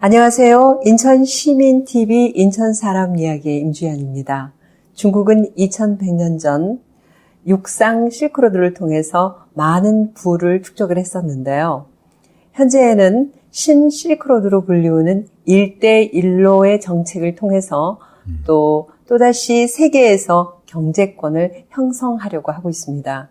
안녕하세요. 인천시민TV 인천사람이야기의 임주연입니다. 중국은 2100년 전 육상 실크로드를 통해서 많은 부를 축적을 했었는데요. 현재에는 신실크로드로 불리우는 일대일로의 정책을 통해서 또다시 세계에서 경제권을 형성하려고 하고 있습니다.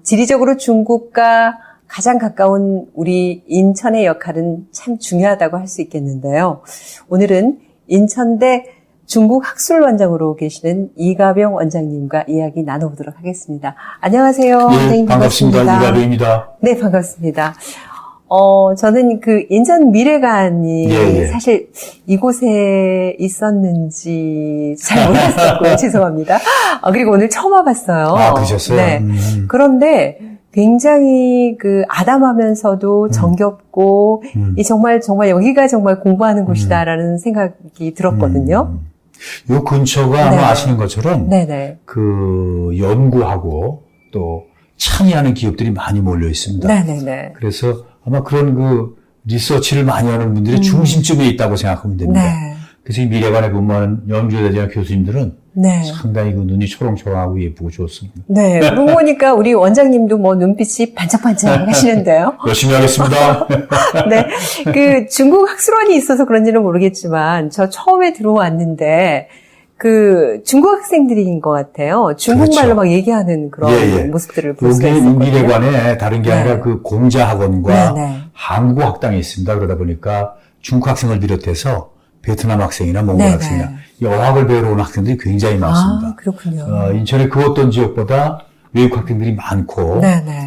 지리적으로 중국과 가장 가까운 우리 인천의 역할은 참 중요하다고 할 수 있겠는데요. 오늘은 인천대 중국학술원장으로 계시는 이가병 원장님과 이야기 나눠보도록 하겠습니다. 안녕하세요. 네, 원장님 반갑습니다. 이가병입니다. 네, 반갑습니다. 저는 그 인천 미래관이 사실 이곳에 있었는지 잘 몰랐었고요. 죄송합니다. 그리고 오늘 처음 와봤어요. 아, 그러셨어요? 네. 그런데 굉장히 아담하면서도 정겹고, 정말 여기가 정말 공부하는 곳이다라는 생각이 들었거든요. 요 근처가 아마 아시는 것처럼, 연구하고 또 창의하는 기업들이 많이 몰려 있습니다. 네네네. 그래서 아마 그런 리서치를 많이 하는 분들의 중심점에 있다고 생각하면 됩니다. 네. 그래서 이 미래관에 근무하는 연구자들이나 교수님들은 상당히 눈이 초롱초롱하고 예쁘고 좋습니다. 네. 그러고 보니까 우리 원장님도 눈빛이 반짝반짝 하시는데요. 열심히 하겠습니다. 네. 중국 학술원이 있어서 그런지는 모르겠지만, 저 처음에 들어왔는데, 중국 학생들인 것 같아요. 중국말로 막 얘기하는 그런 모습들을 볼 수가 있었거든요. 여기 미래관에 다른 게 아니라 공자학원과 한국 학당이 있습니다. 그러다 보니까 중국 학생을 비롯해서 베트남 학생이나 몽골 학생이나 어학을 배우러 온 학생들이 굉장히 많습니다. 아, 그렇군요. 인천의 그 어떤 지역보다 외국 학생들이 많고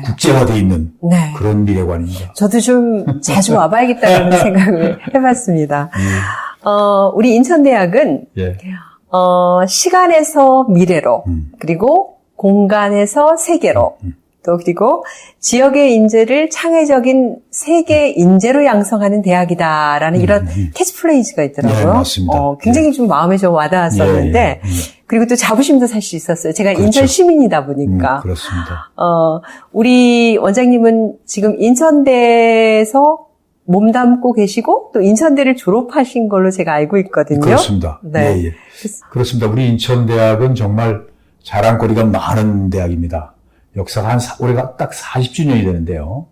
국제화되어 있는 그런 미래관입니다. 저도 좀 자주 와봐야겠다는 생각을 해봤습니다. 우리 인천대학은 시간에서 미래로, 그리고 공간에서 세계로, 또 그리고 지역의 인재를 창의적인 세계 인재로 양성하는 대학이다라는 이런 캐치프레이즈가 있더라고요. 네, 맞습니다. 굉장히 좀 마음에 좀 와닿았었는데, 그리고 또 자부심도 사실 있었어요. 제가 인천 시민이다 보니까. 그렇습니다. 우리 원장님은 지금 인천대에서 몸담고 계시고 또 인천대를 졸업하신 걸로 제가 알고 있거든요. 그렇습니다. 네. 그렇습니다. 우리 인천대학은 정말 자랑거리가 많은 대학입니다. 역사가 올해가 딱 40주년이 되는데요.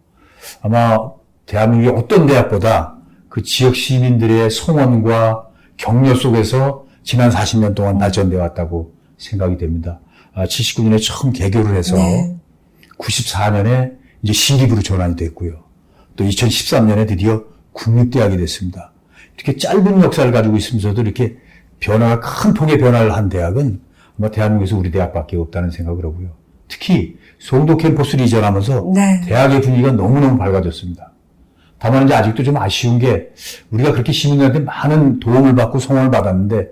아마 대한민국의 어떤 대학보다 그 지역 시민들의 성원과 격려 속에서 지난 40년 동안 발전되어 왔다고 생각이 됩니다. 79년에 처음 개교를 해서 94년에 이제 시립으로 전환이 됐고요. 또 2013년에 드디어 국립대학이 됐습니다. 이렇게 짧은 역사를 가지고 있으면서도 이렇게 큰 폭의 변화를 한 대학은 아마 대한민국에서 우리 대학밖에 없다는 생각을 하고요. 특히 송도 캠퍼스를 이전하면서 대학의 분위기가 너무너무 밝아졌습니다. 다만 이제 아직도 좀 아쉬운 게 우리가 그렇게 시민들한테 많은 도움을 받고 성원을 받았는데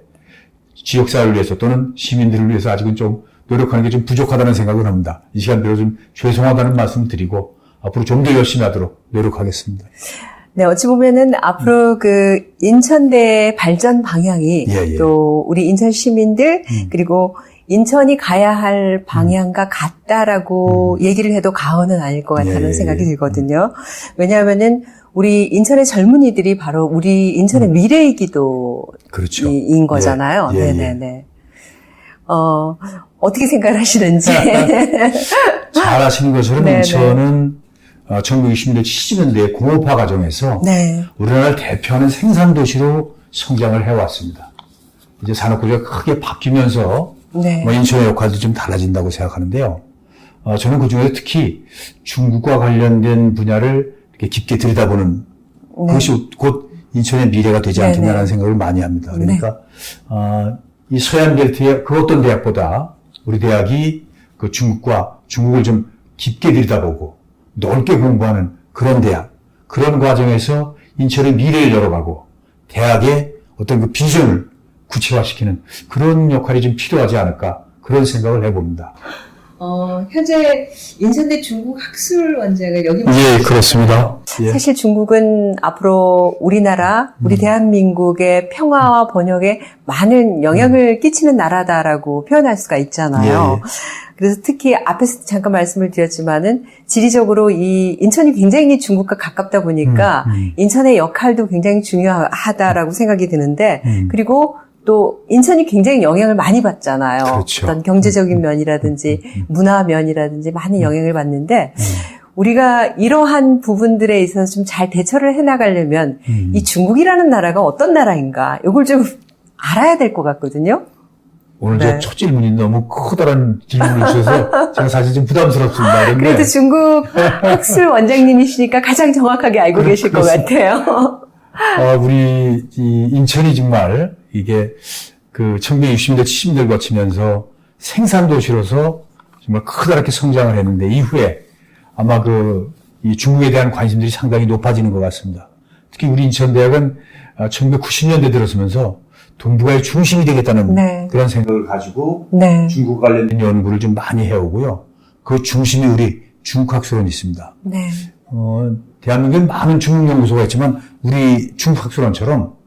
지역사회를 위해서 또는 시민들을 위해서 아직은 좀 노력하는 게 좀 부족하다는 생각을 합니다. 이 시간대로 좀 죄송하다는 말씀을 드리고 앞으로 좀 더 열심히 하도록 노력하겠습니다. 네, 어찌 보면은 앞으로 인천대의 발전 방향이 또 우리 인천 시민들 그리고 인천이 가야 할 방향과 같다라고 얘기를 해도 과언은 아닐 것 같다는 생각이 들거든요. 왜냐하면은 우리 인천의 젊은이들이 바로 우리 인천의 미래이기도 인 거잖아요. 네네네. 어떻게 생각하시는지. 잘 아시는 것처럼 인천은 1960년대, 70년대 공업화 과정에서 우리나라를 대표하는 생산도시로 성장을 해왔습니다. 이제 산업구조가 크게 바뀌면서 인천의 역할도 좀 달라진다고 생각하는데요. 저는 그중에서 특히 중국과 관련된 분야를 이렇게 깊게 들여다보는 그것이 곧 인천의 미래가 되지 않겠냐라는 생각을 많이 합니다. 그러니까 이 서해안 벨트의 그 어떤 대학보다 우리 대학이 중국을 좀 깊게 들여다보고 넓게 공부하는 그런 대학, 그런 과정에서 인천의 미래를 열어가고 대학의 어떤 비전을 구체화시키는 그런 역할이 좀 필요하지 않을까 그런 생각을 해봅니다. 현재 인천대 중국 학술원장을 여기 예, 그렇습니다. 예. 사실 중국은 앞으로 우리나라, 우리 대한민국의 평화와 번영에 많은 영향을 끼치는 나라다라고 표현할 수가 있잖아요. 예. 그래서 특히 앞에서 잠깐 말씀을 드렸지만은 지리적으로 이 인천이 굉장히 중국과 가깝다 보니까 인천의 역할도 굉장히 중요하다라고 생각이 드는데 그리고 또 인천이 굉장히 영향을 많이 받잖아요. 그렇죠. 어떤 경제적인 면이라든지 문화 면이라든지 많은 영향을 받는데 우리가 이러한 부분들에 있어서 좀 잘 대처를 해나가려면 이 중국이라는 나라가 어떤 나라인가 이걸 좀 알아야 될 것 같거든요. 오늘 네. 저 첫 질문이 너무 커다란 질문을 주셔서 제가 사실 좀 부담스럽습니다. 그런데 그래도 중국 학술 원장님이시니까 가장 정확하게 알고 계실 것 같아요. 우리 이 인천이 정말 이게 그 1960년대 70년대를 거치면서 생산도시로서 정말 커다랗게 성장을 했는데 이후에 아마 이 중국에 대한 관심들이 상당히 높아지는 것 같습니다. 특히 우리 인천대학은 1990년대 들어서면서 동북아의 중심이 되겠다는 네. 그런 생각을 가지고 네. 중국 관련된 연구를 좀 많이 해오고요. 그 중심이 우리 중국학술원이 있습니다. 네. 대한민국에 많은 중국 연구소가 있지만 우리 중국학술원처럼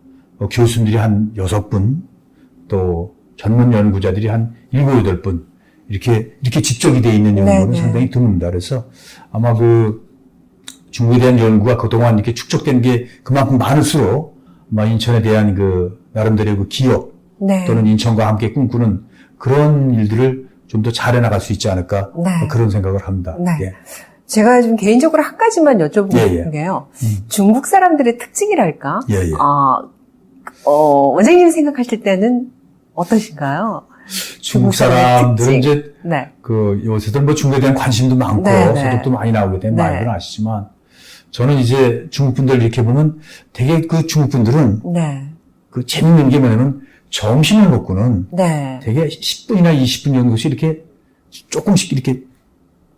교수님들이 한 6분 또 전문 연구자들이 한 7, 8분 이렇게 집적이 되어 있는 연구는 네. 상당히 드뭅니다. 그래서 아마 중국에 대한 연구가 그동안 이렇게 축적된 게 그만큼 많을수록 아마 인천에 대한 나름대로의 기업 네. 또는 인천과 함께 꿈꾸는 그런 일들을 좀 더 잘해 나갈 수 있지 않을까 네. 그런 생각을 합니다. 네. 예. 제가 좀 개인적으로 한 가지만 여쭤보고 싶은 게요. 중국 사람들의 특징이랄까? 예, 예. 원장님 생각하실 때는 어떠신가요? 중국 사람들은 특징. 이제 네. 요새들 중국에 대한 관심도 많고 네, 네. 소득도 많이 나오게 된 네. 말들은 아시지만 저는 이제 중국 분들 이렇게 보면 되게 중국 분들은 네. 재밌는 게 뭐냐면 점심을 먹고는 네. 되게 10분이나 20분 정도씩 이렇게 조금씩 이렇게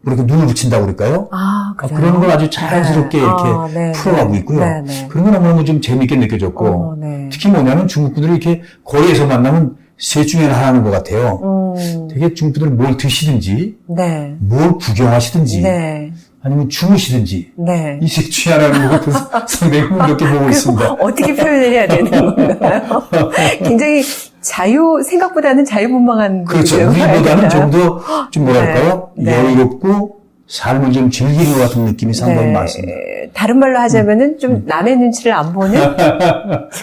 눈을 붙인다고 그럴까요? 그래요? 그런 걸 아주 자연스럽게 네. 이렇게 네, 풀어가고 네. 있고요. 네, 네. 그런 건 너무너무 좀 재밌게 느껴졌고 네. 특히 뭐냐면 중국 분들이 이렇게 거리에서 만나면 셋 중에 하나인 것 같아요. 되게 중국 분들은 뭘 드시든지 네. 뭘 구경하시든지 네. 아니면 주무시든지 네. 이 셋 중에 하나인 것 같아서 상당히 흥미롭게 보고 있습니다. 어떻게 표현을 해야 되는 건가요? 굉장히 생각보다는 자유분방한 그렇죠. 분이라고 우리보다는 해야 좀 되나요? 더, 뭐랄까요? 네. 여유롭고 삶을 좀 즐기는 것 같은 느낌이 상당히 네. 많습니다. 다른 말로 하자면은 좀 남의 눈치를 안 보는?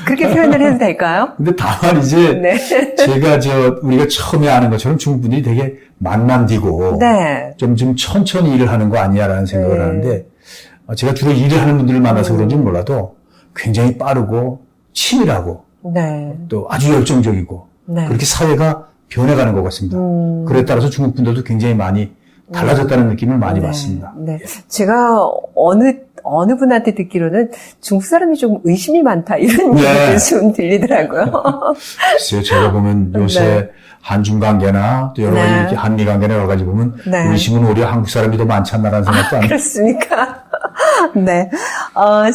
그렇게 표현을 해도 될까요? 근데 다만 이제 네. 제가 우리가 처음에 아는 것처럼 중국 분들이 되게 만만디고 네. 좀 천천히 일을 하는 거 아니야라는 생각을 네. 하는데 제가 주로 일을 하는 분들을 만나서 그런지 몰라도 굉장히 빠르고 치밀하고 네. 또 아주 열정적이고 네. 그렇게 사회가 변해가는 것 같습니다. 그에 따라서 중국 분들도 굉장히 많이 달라졌다는 느낌을 많이 받습니다. 네. 제가 어느 분한테 듣기로는 중국 사람이 좀 의심이 많다 이런 네. 얘기가 좀 들리더라고요. 글쎄요, 제가 보면 요새 네. 한중 관계나 또 여러 가지 네. 이렇게 한미 관계나 여러 가지 보면 네. 의심은 오히려 한국 사람이 더 많지 않나라는 생각도 안 그렇습니까? 네.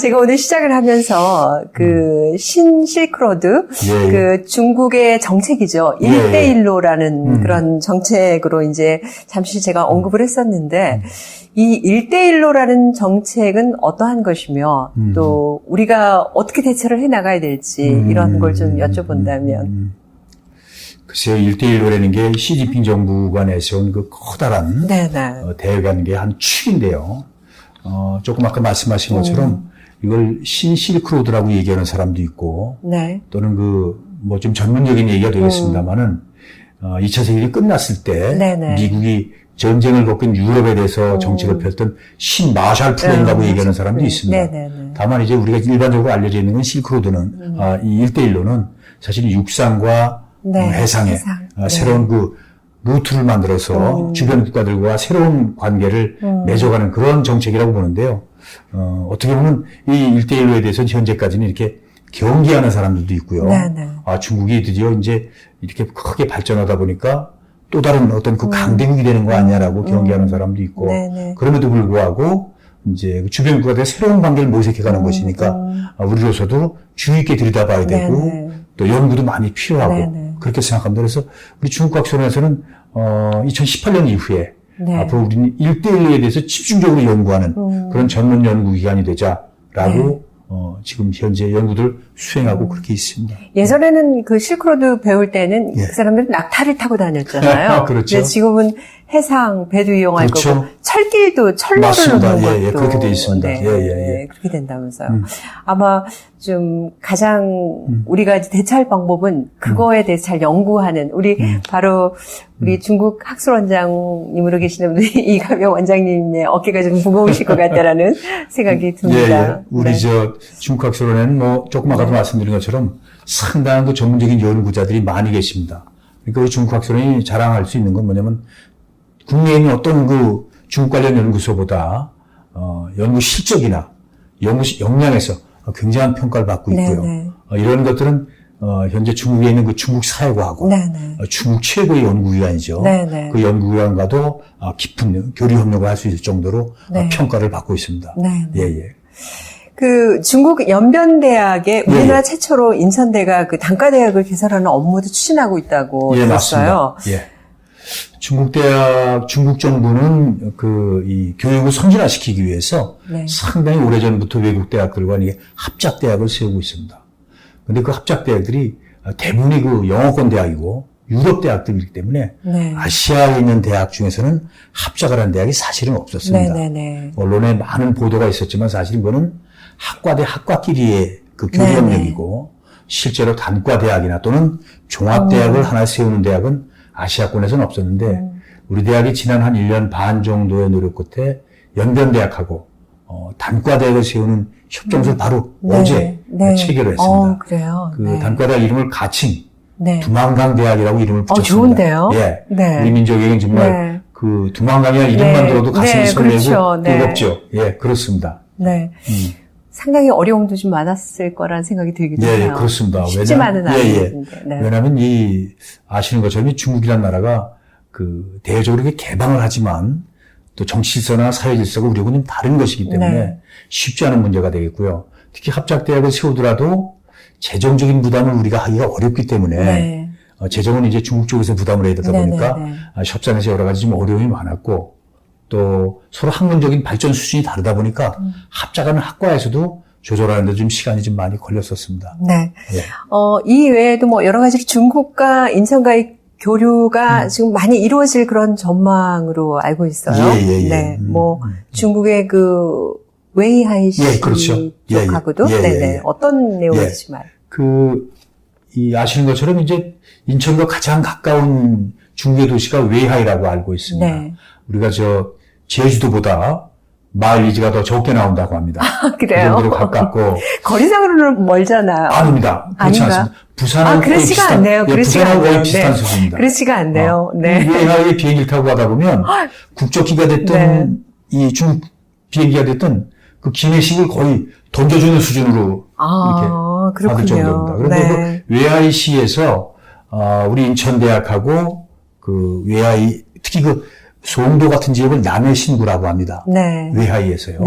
제가 오늘 시작을 하면서 신실크로드, 예. 중국의 정책이죠. 예. 1대1로라는 그런 정책으로 이제 잠시 제가 언급을 했었는데, 이 1대1로라는 정책은 어떠한 것이며, 또 우리가 어떻게 대처를 해 나가야 될지, 이런 걸 좀 여쭤본다면. 글쎄요, 1대1로라는 게 시진핑 정부가 내세운 커다란 네네. 대외관계 한 축인데요. 조금 아까 말씀하신 것처럼 이걸 신실크로드라고 얘기하는 사람도 있고, 네. 또는 좀 전문적인 얘기가 되겠습니다만은, 2차 세계대전이 끝났을 때, 네네. 미국이 전쟁을 겪은 유럽에 대해서 정책을 폈던 신마샬 플랜이라고 얘기하는 사람도 있습니다. 네네네. 다만 이제 우리가 일반적으로 알려져 있는 건 실크로드는, 이 1대1로는 사실 육상과 해상에 해상. 새로운 루트를 만들어서 주변 국가들과 새로운 관계를 맺어가는 그런 정책이라고 보는데요. 어떻게 보면 이 1대1로에 대해서는 현재까지는 이렇게 경계하는 사람들도 있고요. 네네. 중국이 드디어 이제 이렇게 크게 발전하다 보니까 또 다른 어떤 강대국이 되는 거 아니냐라고 경계하는 사람도 있고, 네네. 그럼에도 불구하고 이제 주변 국가들의 새로운 관계를 모색해가는 것이니까 우리로서도 주의 있게 들여다봐야 되고, 네네. 또 연구도 많이 필요하고, 네네. 그렇게 생각합니다. 그래서 우리 중국학술원에서는 2018년 이후에 네. 앞으로 우리는 1대1에 대해서 집중적으로 연구하는 그런 전문 연구기관이 되자라고 지금 현재 연구들 수행하고 그렇게 있습니다. 예전에는 그 실크로드 배울 때는 예. 그 사람들은 낙타를 타고 다녔잖아요. 그렇죠. 근데 지금은 해상, 배도 이용할 그렇죠. 거고 철길도 철로를 맞습니다. 놓는 것도 예, 그렇게 돼 있습니다. 네, 예. 그렇게 된다면서요. 아마 좀 가장 우리가 대처할 방법은 그거에 대해서 잘 연구하는 우리 바로 우리 중국 학술원장님으로 계시는 우리 이가명 원장님의 어깨가 좀 무거우실 것 같다라는 생각이 듭니다. 우리 네. 중국 학술원에는 조금 아까도 말씀드린 것처럼 상당한 그 전문적인 연구자들이 많이 계십니다. 그러니까 우리 중국 학술원이 자랑할 수 있는 건 뭐냐면 국내에 있는 어떤 그 중국 관련 연구소보다 연구 실적이나 연구 역량에서 굉장한 평가를 받고 있고요. 네. 이런 것들은 현재 중국에 있는 그 중국 사회과하고 네. 중국 최고의 연구기관이죠. 네. 그 연구기관과도 깊은 교류 협력을 할 수 있을 정도로 네. 평가를 받고 있습니다. 네. 예. 그 중국 연변대학에 우리나라 최초로 인천대가 그 단과대학을 개설하는 업무도 추진하고 있다고 들었어요. 맞습니다. 예. 중국 정부는 이 교육을 선진화시키기 위해서 상당히 오래전부터 외국 대학들과 이게 합작대학을 세우고 있습니다. 근데 그 합작대학들이 대부분이 그 영어권 대학이고 유럽 대학들이기 때문에 아시아에 있는 대학 중에서는 합작을 한 대학이 사실은 없었습니다. 언론에 많은 보도가 있었지만 사실 이거는 학과대 학과끼리의 그 교류 협력이고 실제로 단과 대학이나 또는 종합 대학을 하나 세우는 대학은 아시아권에서는 없었는데 우리 대학이 지난 한 1년 반 정도의 노력 끝에 연변대학하고 단과 대학을 세우는 협정서를 바로 어제 체결했습니다. 그래요. 그 단과 대학 이름을 가칭 두만강 대학이라고 이름을 붙였습니다. 좋은데요? 예. 우리 민족에겐 정말 그 두만강이라는 이름만 들어도 가슴이 설레고 뜨겁죠. 예, 그렇습니다. 상당히 어려움도 좀 많았을 거란 생각이 들기도 해요. 예, 그렇습니다. 쉽지만은 않은데. 왜냐하면 아시는 것처럼 이 중국이라는 나라가 그 대외적으로 이렇게 개방을 하지만 또 정치 질서나 사회 질서가 우리하고 좀 다른 것이기 때문에 쉽지 않은 문제가 되겠고요. 특히 합작대학을 세우더라도 재정적인 부담을 우리가 하기가 어렵기 때문에 재정은 이제 중국 쪽에서 부담을 해야 되다 보니까 협상에서 여러 가지 좀 어려움이 많았고 또 서로 학문적인 발전 수준이 다르다 보니까 합작하는 학과에서도 조절하는 데 좀 시간이 좀 많이 걸렸었습니다. 이 외에도 뭐 여러 가지로 중국과 인천과의 교류가 지금 많이 이루어질 그런 전망으로 알고 있어요. 뭐 중국의 그 웨이하이시 그렇죠. 쪽하고도 어떤 내용인지 말. 아시는 것처럼 이제 인천과 가장 가까운 중국의 도시가 웨이하이라고 알고 있습니다. 우리가 제주도보다 마일리지가 더 적게 나온다고 합니다. 그래요? 그 정도로 가깝고. 거리상으로는 멀잖아요. 아닙니다. 그렇지 않습니다. 부산하고 그렇지가 않네요. 부산하고 거의 비슷한 수준입니다. 그렇지가 않네요. 웨이하이에 비행기를 타고 가다 보면 국적기가 됐든 이 중국 비행기가 됐든 그 기내식을 거의 던져주는 수준으로 이렇게 받을 정도입니다. 그런데 그 웨이하이시에서 우리 인천대학하고 그 웨이하이 특히 그 송도 같은 지역을 남해신구라고 합니다. 웨이하이에서요.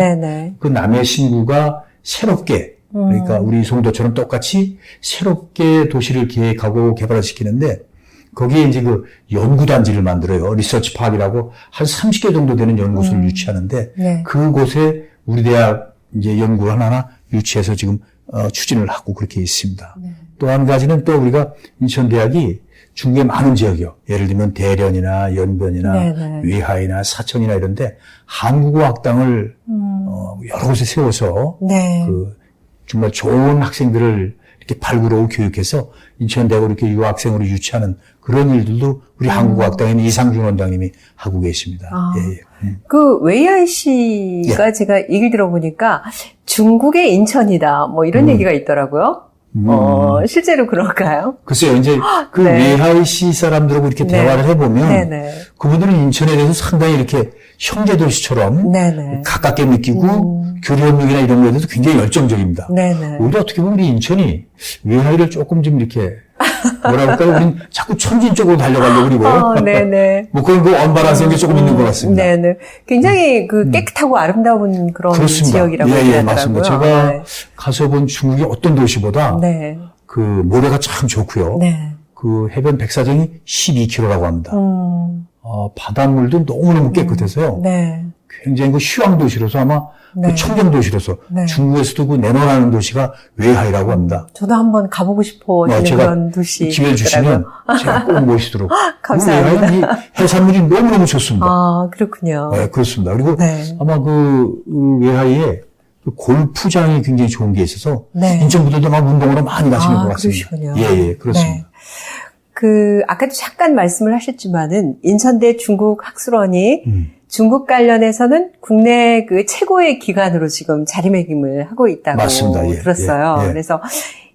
그 남해신구가 새롭게 그러니까 우리 송도처럼 똑같이 새롭게 도시를 계획하고 개발을 시키는데 거기에 이제 그 연구단지를 만들어요. 리서치 파크라고 한 30개 정도 되는 연구소를 유치하는데 그곳에 우리 대학 이제 연구를 하나 유치해서 지금 추진을 하고 그렇게 있습니다. 또 한 가지는 또 우리가 인천대학이 중국의 많은 지역이요. 예를 들면 대련이나 연변이나 웨이하이나 사천이나 이런데 한국어 학당을 여러 곳에 세워서 그 정말 좋은 학생들을 이렇게 발굴하고 교육해서 인천대학으로 이렇게 유학생으로 유치하는 그런 일들도 우리 한국어 학당에 있는 이상준 원장님이 하고 계십니다. 그 웨이하이시가 제가 얘기를 들어보니까 중국의 인천이다 뭐 이런 얘기가 있더라고요. 실제로 그럴까요? 글쎄요, 이제 그 웨이하이시 사람들하고 이렇게 대화를 해보면 그분들은 인천에 대해서 상당히 이렇게 형제도시처럼 가깝게 느끼고 교류협력이나 이런 거에 대해서 굉장히 열정적입니다. 우리도 어떻게 보면 우리 인천이 웨이하이를 조금 좀 이렇게 뭐라 할까요? 우린 자꾸 천진 쪽으로 달려가려고 그러고. 뭐 그런 그 언밸런스한 게 조금 있는 것 같습니다. 굉장히 그 깨끗하고 아름다운 그런 지역이라고 하더라고요. 맞습니다. 제가 가서 본 중국의 어떤 도시보다 그 모래가 참 좋고요. 그 해변 백사정이 12km라고 합니다. 바닷물도 너무너무 깨끗해서요. 네. 굉장히 그 휴양 도시로서 아마 네. 그 청정 도시로서 네. 중국에서도 그 내놓으라는 도시가 웨이하이라고 합니다. 저도 한번 가보고 싶어지는 그런 도시. 기회를 주시면 제가 꼭 모시도록. 감사합니다. 웨이하이는 이 해산물이 너무너무 좋습니다. 아, 그렇군요. 네, 그렇습니다. 그리고 네. 아마 그 웨이하이에 그 골프장이 굉장히 좋은 게 있어서 네. 인천 분들도 막 운동으로 많이 가시는 것 같습니다. 그러시군요. 예, 그렇습니다. 네. 아까도 잠깐 말씀을 하셨지만은 인천대 중국 학술원이 중국 관련해서는 국내 그 최고의 기관으로 지금 자리매김을 하고 있다고 맞습니다. 예, 들었어요. 예. 그래서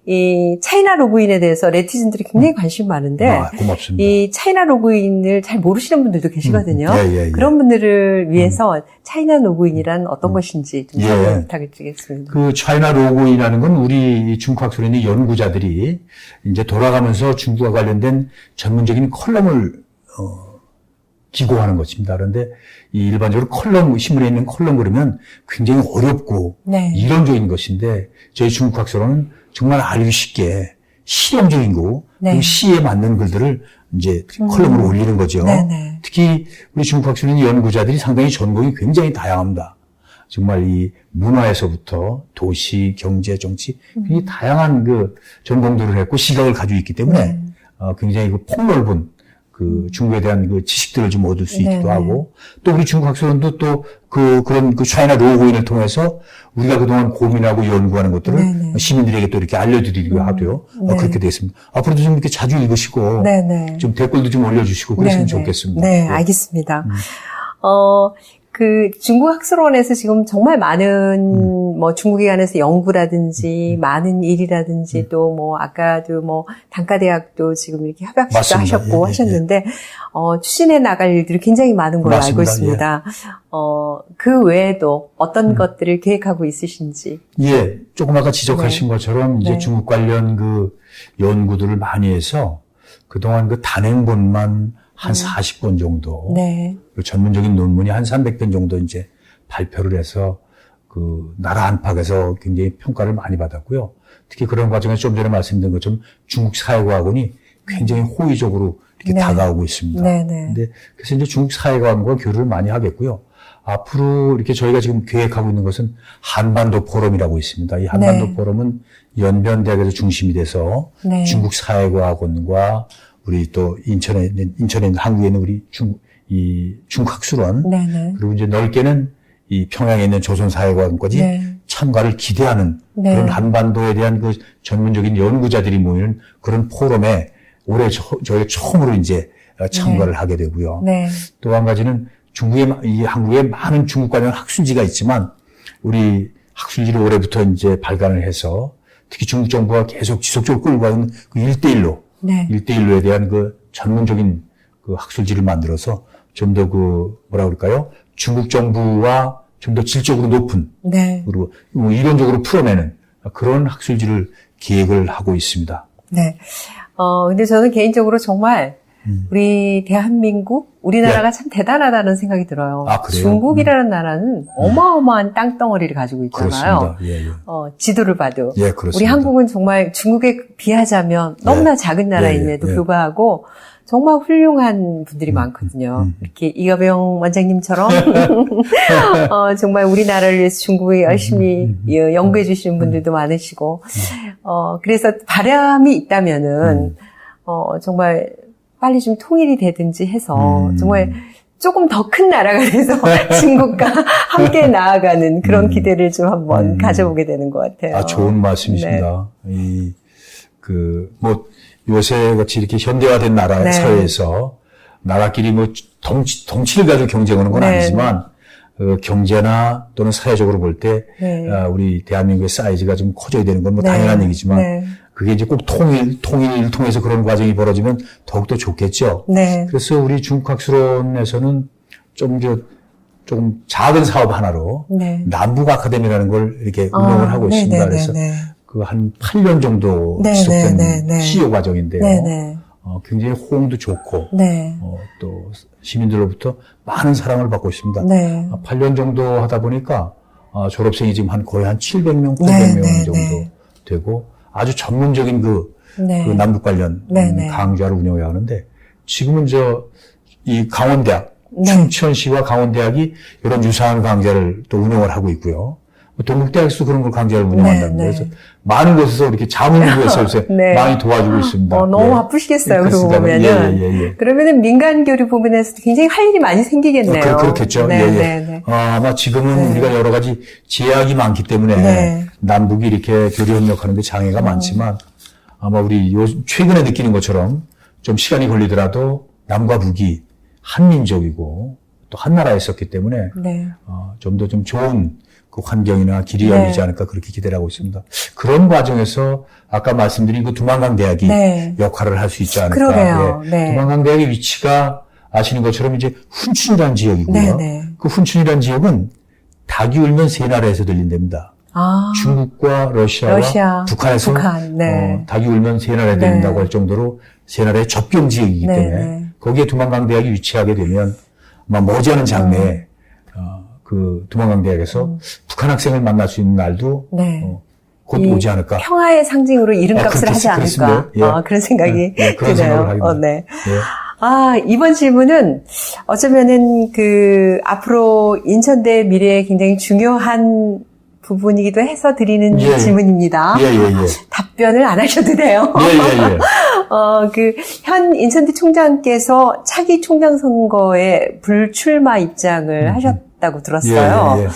이 차이나 로그인에 대해서 네티즌들이 굉장히 관심이 많은데 고맙습니다. 이 차이나 로그인을 잘 모르시는 분들도 계시거든요. 예. 그런 분들을 위해서 차이나 로그인이란 어떤 것인지 좀 설명 부탁드리겠습니다. 그 차이나 로그인이라는 건 우리 중국 학술원의 연구자들이 이제 돌아가면서 중국과 관련된 전문적인 컬럼을 기고하는 것입니다. 그런데 이 일반적으로 신문에 있는 컬럼 그러면 굉장히 어렵고 이론적인 것인데 저희 중국 학술원은 정말 알기 쉽게 실용적인 거, 그리고 시에 맞는 글들을 이제 컬럼으로 올리는 거죠. 특히 우리 중국 학술원의 연구자들이 상당히 전공이 굉장히 다양합니다. 정말 이 문화에서부터 도시, 경제, 정치, 굉장히 다양한 그 전공들을 했고 시각을 가지고 있기 때문에 굉장히 그 폭넓은 그 중국에 대한 그 지식들을 좀 얻을 수 있기도 하고 또 우리 중국 학술원도 또 그런 그 차이나 로그인을 통해서 우리가 그동안 고민하고 연구하는 것들을 시민들에게 또 이렇게 알려드리기도 하고요. 그렇게 되겠습니다. 앞으로도 좀 이렇게 자주 읽으시고 좀 댓글도 좀 올려주시고 그랬으면 좋겠습니다. 네, 알겠습니다. 그 중국 학술원에서 지금 정말 많은 뭐 중국에 관해서 연구라든지 많은 일이라든지 또 뭐 아까도 뭐 단과대학도 지금 이렇게 협약식도 하셨고 하셨는데 추진해 나갈 일들이 굉장히 많은 걸로 알고 있습니다. 그 외에도 어떤 것들을 계획하고 있으신지? 예, 조금 아까 지적하신 것처럼 이제 중국 관련 그 연구들을 많이 해서 그동안 그 단행본만 한 40권 정도. 전문적인 논문이 한 300편 정도 이제 발표를 해서 그 나라 안팎에서 굉장히 평가를 많이 받았고요. 특히 그런 과정에서 좀 전에 말씀드린 것처럼 중국 사회과학원이 굉장히 호의적으로 이렇게 다가오고 있습니다. 근데 그래서 이제 중국 사회과학원과 교류를 많이 하겠고요. 앞으로 이렇게 저희가 지금 계획하고 있는 것은 한반도 포럼이라고 있습니다. 이 한반도 포럼은 연변대학에서 중심이 돼서 중국 사회과학원과 우리 또 인천에 있는 한국에 있는 우리 중국 학술원 그리고 이제 넓게는 이 평양에 있는 조선사회과학원까지 참가를 기대하는 그런 한반도에 대한 그 전문적인 연구자들이 모이는 그런 포럼에 올해 저희가 처음으로 이제 참가를 하게 되고요. 또 한 가지는 한국에 많은 중국 관련 학술지가 있지만 우리 학술지를 올해부터 이제 발간을 해서 특히 중국 정부가 계속 지속적으로 끌고 가는 그 1대1로에 대한 그 전문적인 그 학술지를 만들어서 좀 더 뭐라 그럴까요? 중국 정부와 좀 더 질적으로 높은 그리고 이론적으로 풀어내는 그런 학술지를 기획을 하고 있습니다. 근데 저는 개인적으로 정말 우리 대한민국, 우리나라가 참 대단하다는 생각이 들어요. 그래요? 중국이라는 나라는 어마어마한 땅덩어리를 가지고 있잖아요. 지도를 봐도. 그렇습니다. 우리 한국은 정말 중국에 비하자면 너무나 작은 나라임에도 불구하고 정말 훌륭한 분들이 많거든요. 이렇게 이가병 원장님처럼 정말 우리나라를 위해서 중국에 열심히 연구해 주시는 분들도 많으시고 그래서 바람이 있다면은 정말 빨리 좀 통일이 되든지 해서 정말 조금 더 큰 나라가 돼서 중국과 함께 나아가는 그런 기대를 좀 한번 가져보게 되는 것 같아요. 좋은 말씀이십니다. 요새 같이 이렇게 현대화된 나라 사회에서 나라끼리 덩치를 가지고 경쟁하는 건 아니지만 경제나 또는 사회적으로 볼 때 우리 대한민국의 사이즈가 좀 커져야 되는 건 당연한 얘기지만 그게 이제 꼭 통일을 통해서 그런 과정이 벌어지면 더욱더 좋겠죠. 그래서 우리 중국학술원에서는 조금 작은 사업 하나로 남북 아카데미라는 걸 이렇게 운영을 하고 있습니다. 그래서 그 한 8년 정도 지속된 시효 과정인데요. 굉장히 호응도 좋고 또 시민들로부터 많은 사랑을 받고 있습니다. 8년 정도 하다 보니까 졸업생이 지금 거의 한 700명, 800명 정도 되고 아주 전문적인 그 남북 관련 강좌를 운영해 하는데 지금은 이 강원대학, 네. 춘천시와 강원대학이 이런 유사한 강좌를 또 운영을 하고 있고요. 동국대학에서도 그런 걸 강좌를 운영한답니다. 네, 그래서 많은 곳에서 이렇게 자문구에서 요새 네. 많이 도와주고 있습니다. 너무 예. 바쁘시겠어요. 그러고 그렇습니다. 보면은. 예. 그러면은 민간 교류 부분에서 굉장히 할 일이 많이 생기겠네요. 그렇겠죠. 네, 예. 네. 아마 지금은 네. 우리가 여러 가지 제약이 많기 때문에 네. 남북이 이렇게 교류 협력하는 데 장애가 많지만 아마 우리 최근에 느끼는 것처럼 좀 시간이 걸리더라도 남과 북이 한 민족이고 또 한 나라였었기 때문에 네. 좀 더 좀 좋은 그 환경이나 길이 네. 열리지 않을까 그렇게 기대를 하고 있습니다. 그런 과정에서 아까 말씀드린 그 두만강 대학이 네. 역할을 할 수 있지 않을까. 그러게요. 예. 네. 두만강 대학의 위치가 아시는 것처럼 이제 훈춘이라는 지역이고요. 네. 그 훈춘이라는 지역은 닭이 울면 세 나라에서 들린답니다. 중국과 러시아와 북한에서 북한, 네. 닭이 울면 세 나라에 네. 들린다고 할 정도로 세 나라의 접경 지역이기 네, 때문에 네. 거기에 두만강 대학이 위치하게 되면 아마 머지않은 장래에 그 두만강 대학에서 북한 학생을 만날 수 있는 날도 네. 곧 오지 않을까. 평화의 상징으로 이름값을 하지 않을까. 그렇습니다. 예. 그런 생각이 그런 생각을 하게 드네요. 됩니다. 네. 예. 이번 질문은 어쩌면은 앞으로 인천대 미래에 굉장히 중요한 부분이기도 해서 드리는 예. 질문입니다. 예. 답변을 안 하셔도 돼요. 예. 현 인천대 총장께서 차기 총장 선거에 불출마 입장을 하셨다고 들었어요. 예.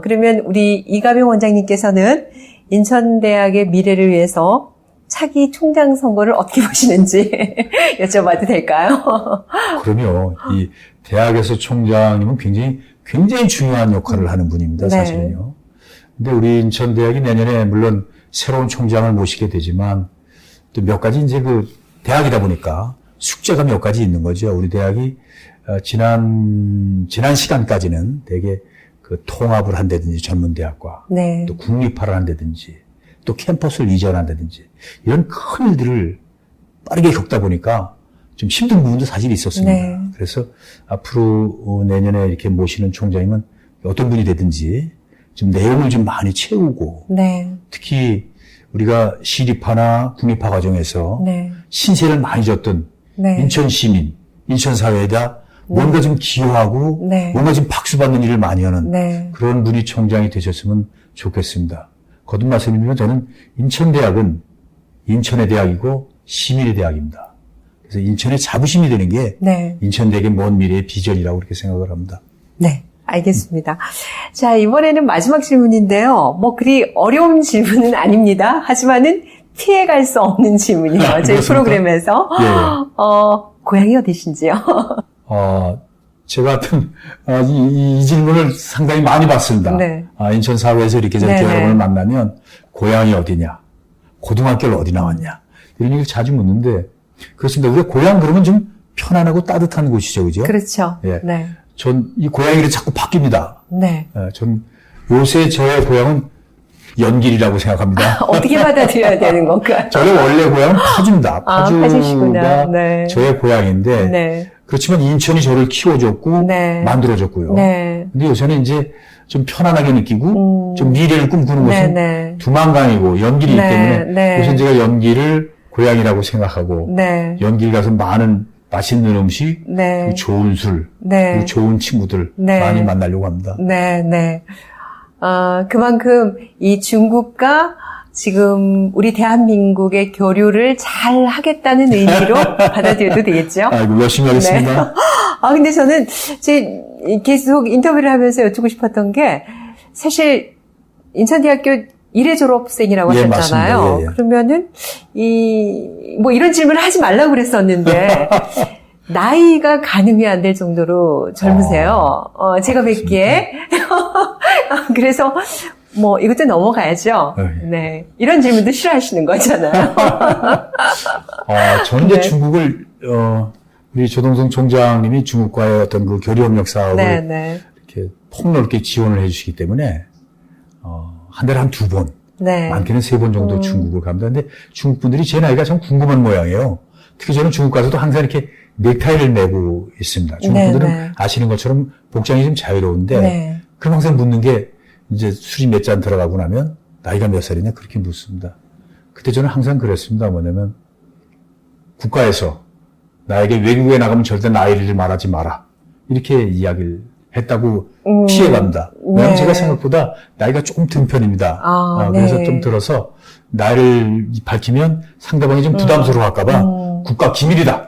그러면 우리 이가병 원장님께서는 인천대학의 미래를 위해서 차기 총장 선거를 어떻게 보시는지 여쭤봐도 될까요? 그럼요. 이 대학에서 총장님은 굉장히 중요한 역할을 하는 분입니다. 네. 사실은요. 근데 우리 인천대학이 내년에 물론 새로운 총장을 모시게 되지만 또 몇 가지 이제 대학이다 보니까 숙제가 몇 가지 있는 거죠. 우리 대학이 지난 시간까지는 되게 통합을 한다든지 전문대학과 네. 또 국립화를 한다든지 또 캠퍼스를 이전한다든지 이런 큰 일들을 빠르게 겪다 보니까 좀 힘든 부분도 사실 있었습니다. 네. 그래서 앞으로 내년에 이렇게 모시는 총장님은 어떤 분이 되든지 좀 내용을 좀 많이 채우고 네. 특히 우리가 시립화나 국립화 과정에서 네. 신세를 많이 졌던 네. 인천 시민, 인천 사회에다 뭔가 좀 기여하고 네. 뭔가 좀 박수받는 일을 많이 하는 네. 그런 분이 총장이 되셨으면 좋겠습니다. 거듭 말씀드리면 저는 인천대학은 인천의 대학이고 시민의 대학입니다. 그래서 인천의 자부심이 되는 게 네. 인천대학의 먼 미래의 비전이라고 그렇게 생각을 합니다. 네. 알겠습니다. 자, 이번에는 마지막 질문인데요. 그리 어려운 질문은 아닙니다. 하지만은 피해갈 수 없는 질문이에요. 저희 그렇습니까? 프로그램에서. 예. 고향이 어디신지요? 제가 이 질문을 상당히 많이 받습니다. 네. 인천 사회에서 이렇게 저렇게 네네. 여러분을 만나면 고향이 어디냐, 고등학교를 어디 나왔냐 이런 얘기를 자주 묻는데 그렇습니다. 우리가 고향 그러면 좀 편안하고 따뜻한 곳이죠, 그죠? 그렇죠. 예. 네. 전 이 고향이 자꾸 바뀝니다. 네. 전 요새 저의 고향은 연길이라고 생각합니다. 어떻게 받아들여야 되는 건가요? 저의 원래 고향은 파주입니다. 파주시구나. 파주가 네. 저의 고향인데 네. 그렇지만 인천이 저를 키워줬고 네. 만들어줬고요. 네. 근데 요새는 이제 좀 편안하게 느끼고 좀 미래를 꿈꾸는 것은 네. 두만강이고 연길이기 네. 때문에 네. 요새 제가 연길을 고향이라고 생각하고 네. 연길 가서 많은 맛있는 음식, 네. 그리고 좋은 술, 네. 그리고 좋은 친구들 네. 많이 만나려고 합니다. 네. 그만큼 이 중국과 지금 우리 대한민국의 교류를 잘 하겠다는 의미로 받아들여도 되겠죠? 아이고, 열심히 하겠습니다. 네. 근데 저는 계속 인터뷰를 하면서 여쭙고 싶었던 게 사실 인천대학교 1회 졸업생이라고 예, 하셨잖아요. 맞습니다. 예. 그러면은 이런 질문을 하지 말라고 그랬었는데 나이가 가늠이 안 될 정도로 젊으세요. 제가 뵙기에. 그래서 이것도 넘어가야죠. 네. 이런 질문도 싫어하시는 거잖아요. 저는 이제 네. 중국을, 우리 조동성 총장님이 중국과의 어떤 그 교류협력 사업을 네. 이렇게 폭넓게 지원을 해주시기 때문에, 한 달에 한 2번, 네. 많게는 3번 정도 중국을 갑니다. 근데 중국 분들이 제 나이가 참 궁금한 모양이에요. 특히 저는 중국 가서도 항상 이렇게 넥타이를 매고 있습니다. 중국 네, 분들은 네. 아시는 것처럼 복장이 좀 자유로운데, 네. 그럼 항상 묻는 게, 이제 술이 몇 잔 들어가고 나면, 나이가 몇 살이냐? 그렇게 묻습니다. 그때 저는 항상 그랬습니다. 뭐냐면, 국가에서 나에게 외국에 나가면 절대 나이를 말하지 마라. 이렇게 이야기를 했다고 피해갑니다. 왜냐하면 네. 제가 생각보다 나이가 조금 든 편입니다. 그래서 네. 좀 들어서 나이를 밝히면 상대방이 좀 부담스러워할까봐 국가 기밀이다.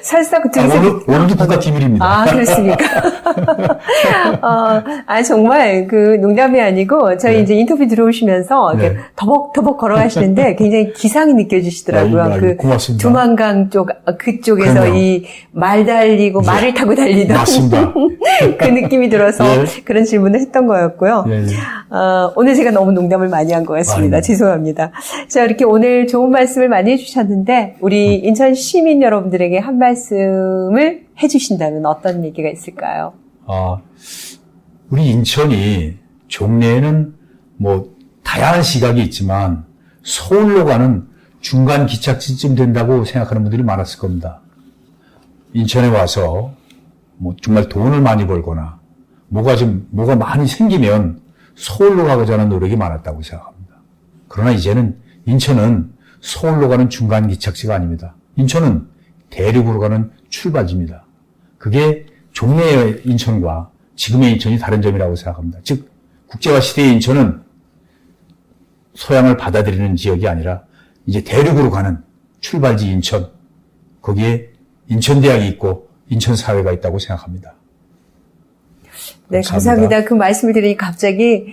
설사 들으세요. 오늘도 국가 기밀입니다. 그렇습니까? 정말 농담이 아니고 저희 네. 이제 인터뷰 들어오시면서 이렇게 네. 더벅더벅 걸어가시는데 굉장히 기상이 느껴지시더라고요. 고맙습니다. 두만강 그쪽에서 그럼요. 이 말 달리고 네. 말을 타고 달리던 맞습니다. 그 느낌이 들어서 네. 그런 질문을 했던 거였고요. 네. 오늘 제가 너무 농담을 많이 한 것 같습니다. 죄송합니다. 자, 이렇게 오늘 좋은 말씀을 많이 해주셨는데 우리 인천 시민 여러분들에게 한 말씀을 해주신다면 어떤 얘기가 있을까요? 우리 인천이 종래에는 다양한 시각이 있지만 서울로 가는 중간 기착지쯤 된다고 생각하는 분들이 많았을 겁니다. 인천에 와서 정말 돈을 많이 벌거나 뭐가 많이 생기면 서울로 가고자 하는 노력이 많았다고 생각합니다. 그러나 이제는 인천은 서울로 가는 중간 기착지가 아닙니다. 인천은 대륙으로 가는 출발지입니다. 그게 종래의 인천과 지금의 인천이 다른 점이라고 생각합니다. 즉 국제화 시대의 인천은 소양을 받아들이는 지역이 아니라 이제 대륙으로 가는 출발지 인천, 거기에 인천대학이 있고 인천사회가 있다고 생각합니다. 네, 감사합니다. 그 말씀을 들으니 갑자기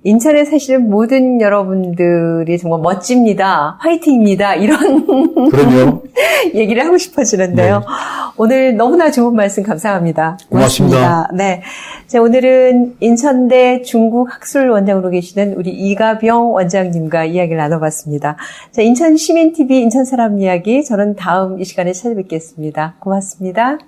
인천에 사시는 모든 여러분들이 정말 멋집니다. 화이팅입니다. 이런 그럼요. 얘기를 하고 싶어지는데요. 네. 오늘 너무나 좋은 말씀 감사합니다. 고맙습니다. 네. 자, 오늘은 인천대 중국학술원장으로 계시는 우리 이가병 원장님과 이야기를 나눠봤습니다. 자, 인천시민TV 인천사람 이야기 저는 다음 이 시간에 찾아뵙겠습니다. 고맙습니다.